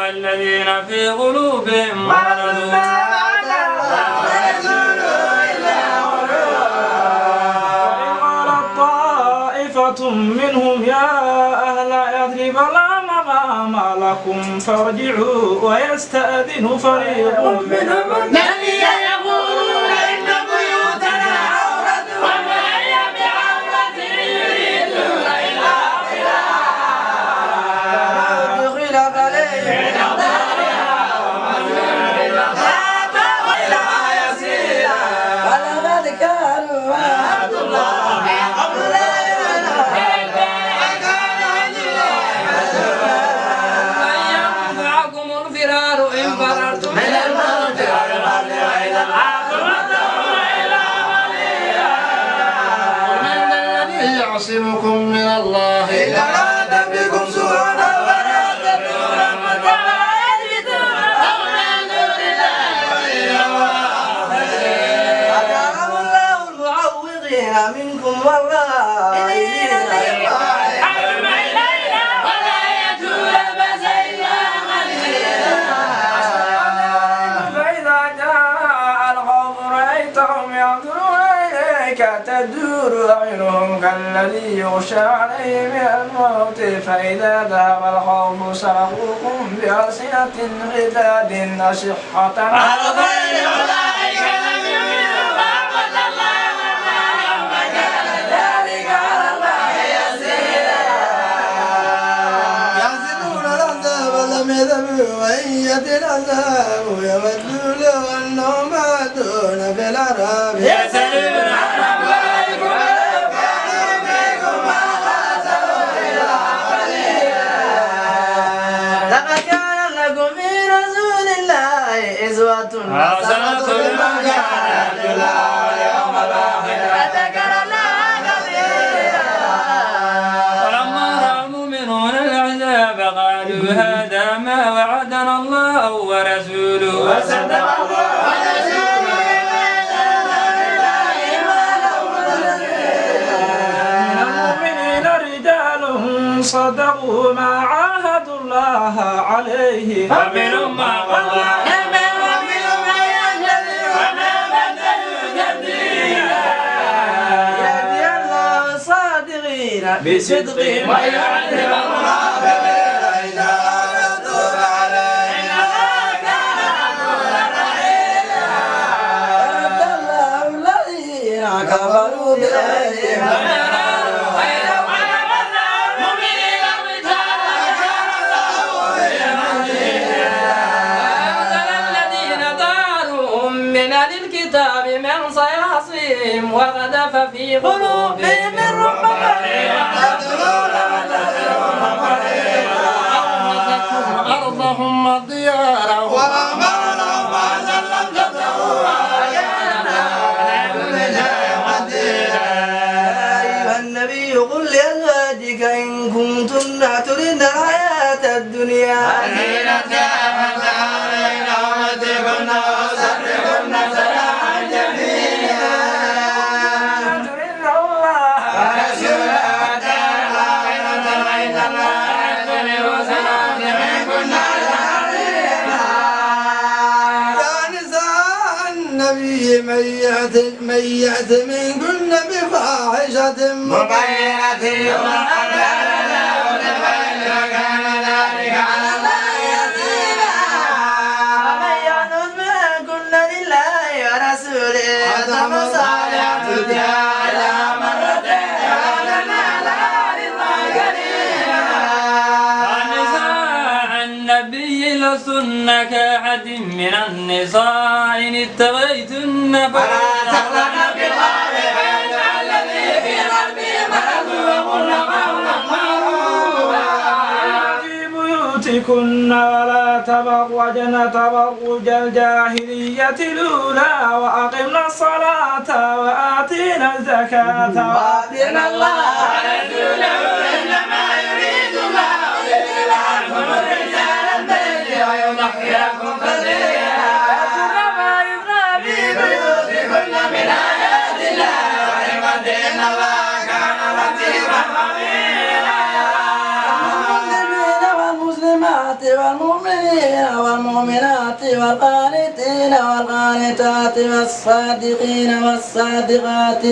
والذين في قلوبهم مرض وإن قالت طائفة منهم يا أهل يثرب لا مقام لكم فارجعوا ويستأذن فريق منهم النبي يقولون إن بيوتنا عورة وما هي بعورة يريدون إلا يعصمكم من الله إن أراد بكم سوءا أو أراد بكم رحمة أكرم الله المعوقين منكم والغائبين فإذا جاء القوم رأيتهم ينظرون إليك تدور أعينهم كالذي يغشى عليه من الموت فإذا ذهب الخوف سلقوكم بألسنة غداد أشحة على الخير أولئك لم يؤمنوا فأحبط الله أعمالهم وكان ذلك على الله يسيرا. يحسبون العذاب لم يذهبوا وإن يأتي العذاب يودوا لو أنهم بعدون في الأعراب يسألون عن أموالكم ولو كانوا فيكم ما قاتلوا إلا قليلا. لقد كان لكم في رسول الله أسوة حسنة لمن كان يرجو الله واليوم الآخر وذكر الله كثيرا. ولما رأى المؤمنون العذاب قالوا هذا ما وعدنا الله ورسوله وصدق الله ورسوله من المؤمنين رجال صدقوا ما عاهدوا الله عليه فمنهم ما قضى ومنهم من ينتظر وما بدلوا تبديلا. يهدي الله الصادقين بصدقهم ويعذب المنافقين إذا يتوب عليهم إن الله كان غفورا رحيما. ورد الله الذين كفروا بأيديهم ويروا غير ويمنع المؤمنين القتال كان الله بهم عزيزا. وأنزل الذين طهروا من أهل الكتاب من صياصيهم وقذف في قلوبهم الرعب أرضهم وديارهم وأمرهم وأذلهم تطوعا وكان يا أيها النبي قل لأزواجك إن كنتن تردن الحياة الدنيا وزينتها فتعالين أمتكن وسركن سراحا جميلا. تردن الله ورسوله والدار الآخرة فإن الله يعد للمحسنات منكن أجرا عظيما. يا نساء النبي من يأت منكن بفاحشة مبينة يضاعف لها العذاب ضعفين وكان ذلك على الله يسيرا. ومن يعنت منكن لله ورسوله وتعمل صالحا تؤتيها أجرها مرتين وكان ذلك لله كريما. ونساء النبي لستن كأحد من النساء إن اتقيتن فلا تخضعن بالقول فيطمع الذي في قلبه مرض وقلن قولا معروفا. في بيوتكن ولا تبرجن تبرج الجاهلية الأولى وأقمنا الصلاة وآتينا الزكاة وأطعنا الله ورسوله إنما يريد الله ليذهب عنكم الرجال البر ويطهركم والمؤمنين والمؤمنات والقانتين والقانتات والصادقين والصادقات